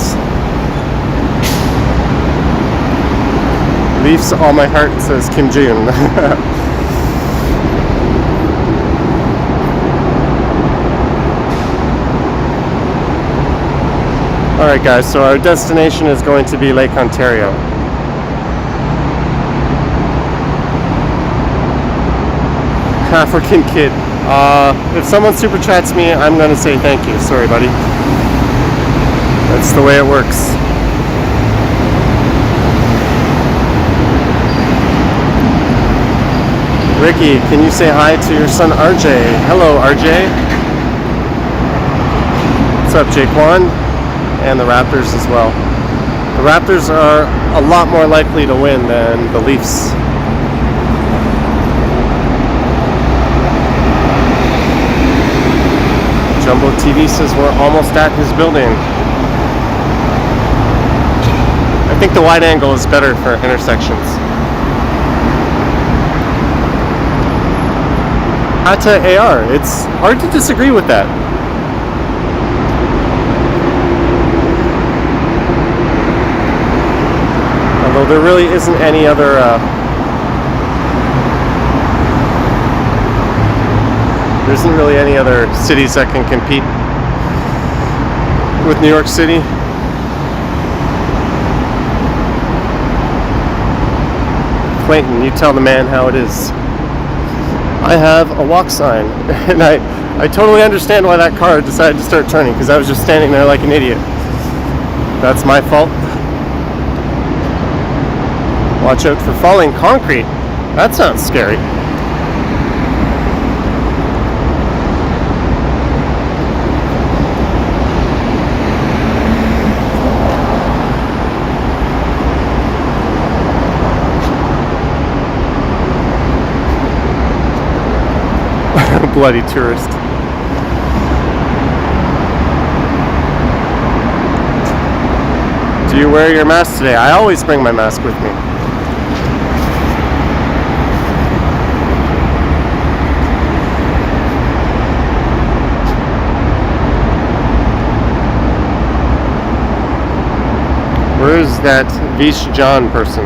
Leafs all my heart, says Kim Jae-un. Alright. Alright guys, so our destination is going to be Lake Ontario. African kid. If someone super chats me, I'm gonna say thank you. Sorry buddy. That's the way it works. Ricky, can you say hi to your son RJ? Hello RJ. What's up Jaquan? And the Raptors as well. The Raptors are a lot more likely to win than the Leafs. Jumbo TV says we're almost at his building. I think the wide angle is better for intersections. Hata AR, it's hard to disagree with that. Although there really isn't any other there isn't really any other cities that can compete with New York City. Clayton, you tell the man how it is. I have a walk sign, and I totally understand why that car decided to start turning, because I was just standing there like an idiot. That's my fault. Watch out for falling concrete. That sounds scary. Bloody tourist. Do you wear your mask today? I always bring my mask with me. Where's that Vish John person?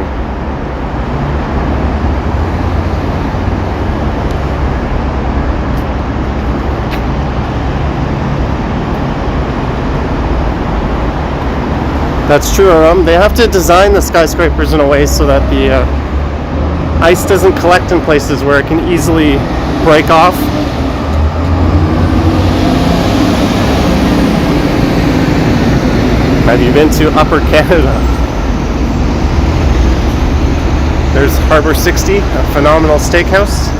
That's true, they have to design the skyscrapers in a way so that the ice doesn't collect in places where it can easily break off. Have you been to Upper Canada? There's Harbor 60, a phenomenal steakhouse.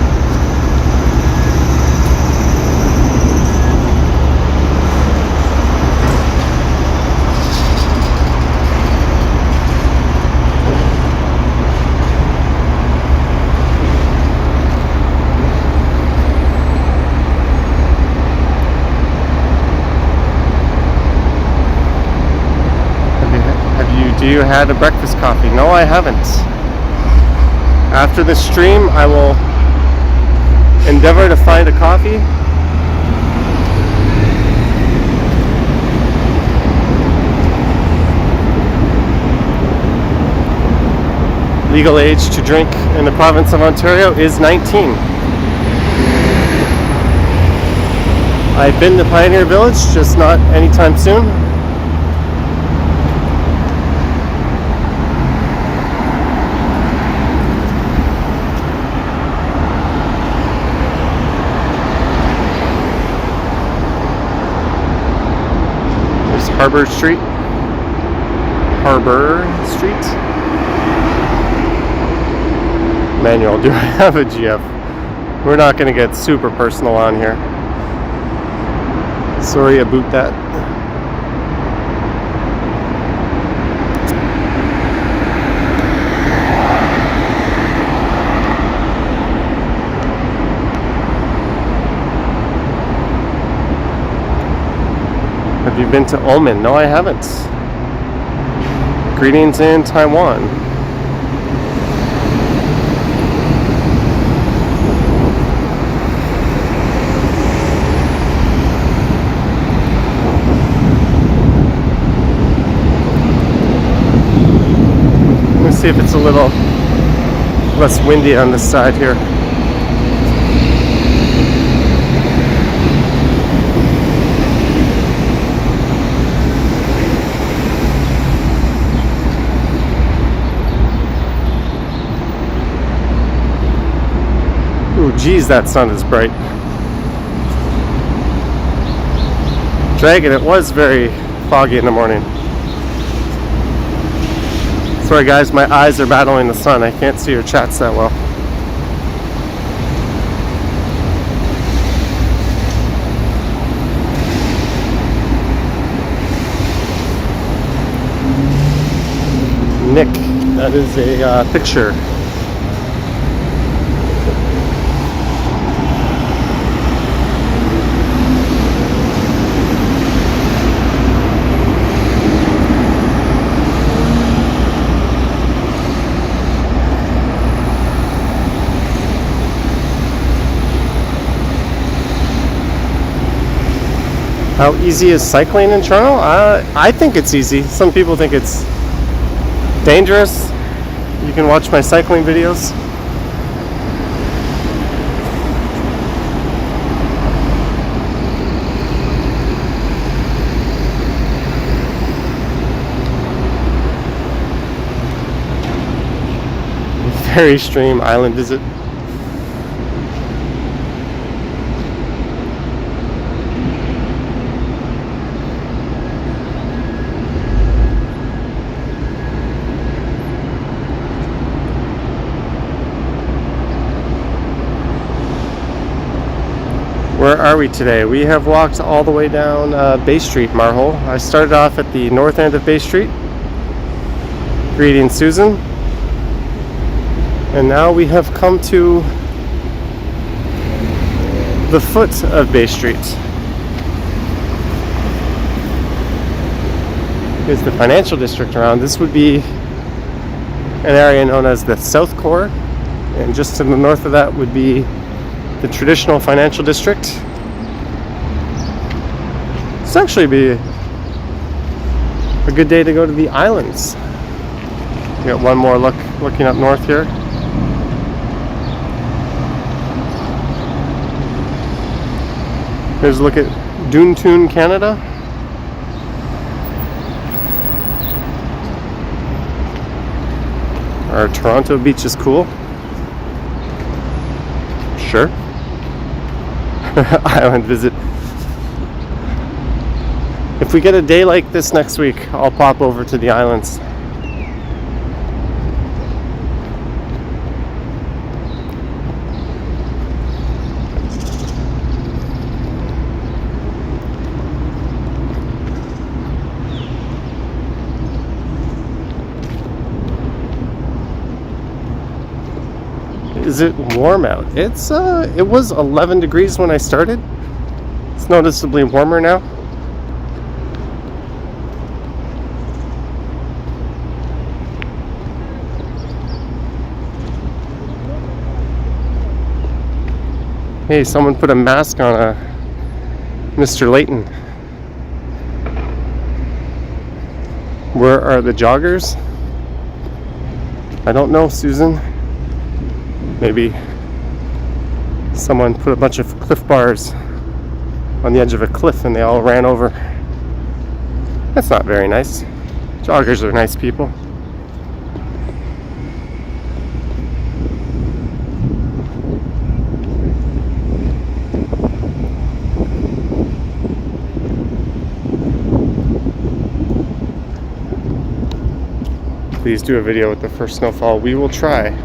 Do you had a breakfast coffee? No, I haven't. After this stream, I will endeavor to find a coffee. Legal age to drink in the province of Ontario is 19. I've been to Pioneer Village, just not anytime soon. Harbor Street. Manuel, do I have a GF? We're not going to get super personal on here. Sorry about that. Have you been to Oman? No, I haven't. Greetings in Taiwan. Let me see if it's a little less windy on this side here. Geez, that sun is bright. Dragon, it was very foggy in the morning. Sorry guys, my eyes are battling the sun. I can't see your chats that well. Nick, that is a picture. How easy is cycling in Toronto? I think it's easy. Some people think it's dangerous. You can watch my cycling videos. Ferry Stream Island visit. Where are we today? We have walked all the way down Bay Street, Marhol. I started off at the north end of Bay Street, greeting Susan. And now we have come to the foot of Bay Street. Here's the financial district around. This would be an area known as the South Core. And just to the north of that would be the traditional financial district. This actually be a good day to go to the islands. We got one more look looking up north here. Here's a look at Doontune, Canada. Our Toronto beach is cool. Sure. Island visit. If we get a day like this next week, I'll pop over to the islands. Is it warm out? It was 11 degrees when I started. It's noticeably warmer now. Hey, someone put a mask on Mr. Layton. Where are the joggers? I don't know, Susan. Maybe someone put a bunch of Cliff Bars on the edge of a cliff and they all ran over. That's not very nice. Joggers are nice people. Please do a video with the first snowfall. We will try.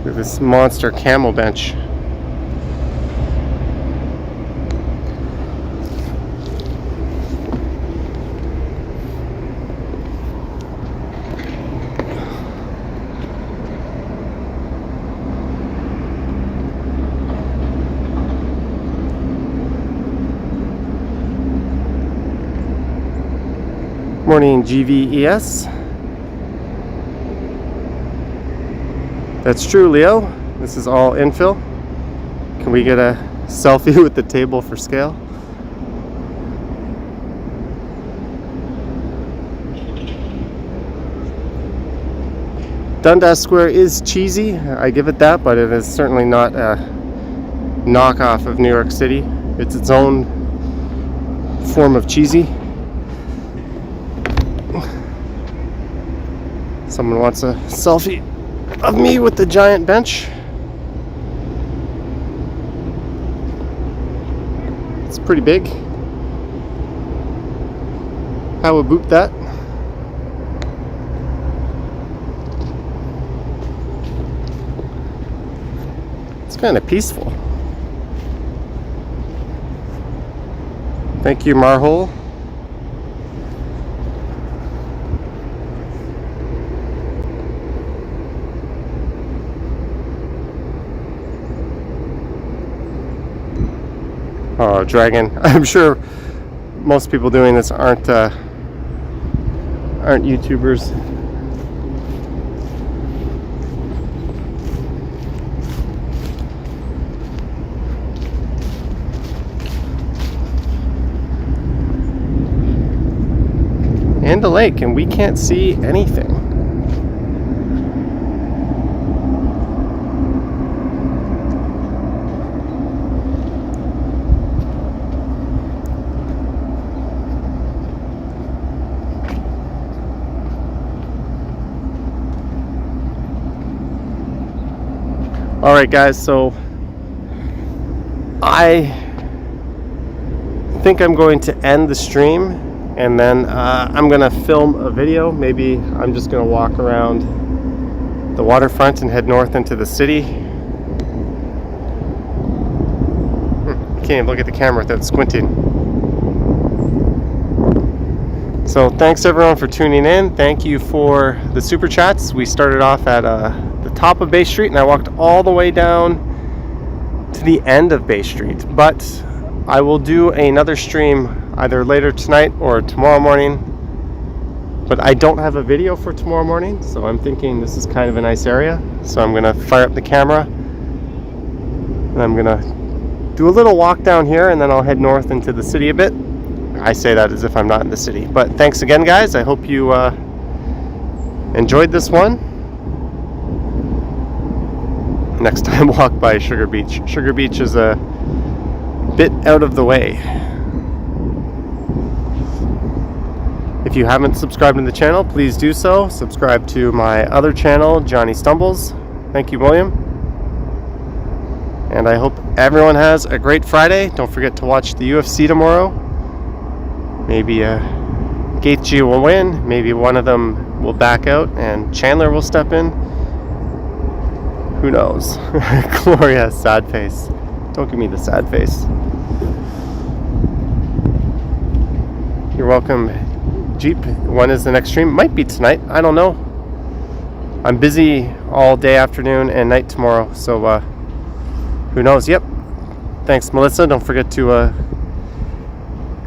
This monster camel bench. Morning, GVES. That's true, Leo. This is all infill. Can we get a selfie with the table for scale? Dundas Square is cheesy, I give it that, but it is certainly not a knockoff of New York City. It's its own form of cheesy. Someone wants a selfie of me with the giant bench. It's pretty big. How about that? It's kind of peaceful. Thank you, Marhole. Oh, dragon. I'm sure most people doing this aren't YouTubers. And a lake, and we can't see anything. Alright guys, so I think I'm going to end the stream, and then I'm going to film a video. Maybe I'm just going to walk around the waterfront and head north into the city. Can't even look at the camera without squinting. So thanks everyone for tuning in. Thank you for the super chats. We started off at the top of Bay Street, and I walked all the way down to the end of Bay Street. But I will do another stream either later tonight or tomorrow morning. But I don't have a video for tomorrow morning, so I'm thinking this is kind of a nice area. So I'm gonna fire up the camera, and I'm gonna do a little walk down here, and then I'll head north into the city a bit. I say that as if I'm not in the city. But thanks again, guys. I hope you enjoyed this one. Next time, walk by Sugar Beach. Sugar Beach is a bit out of the way. If you haven't subscribed to the channel, please do so. Subscribe to my other channel, Johnny Stumbles. Thank you, William. And I hope everyone has a great Friday. Don't forget to watch the UFC tomorrow. Maybe Gaethje will win. Maybe one of them will back out and Chandler will step in. Who knows? Gloria, sad face. Don't give me the sad face. You're welcome, Jeep. When is the next stream? Might be tonight. I don't know. I'm busy all day, afternoon, and night tomorrow. So, who knows? Yep. Thanks, Melissa. Don't forget to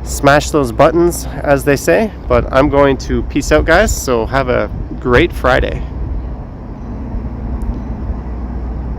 smash those buttons, as they say. But I'm going to peace out, guys. So have a great Friday.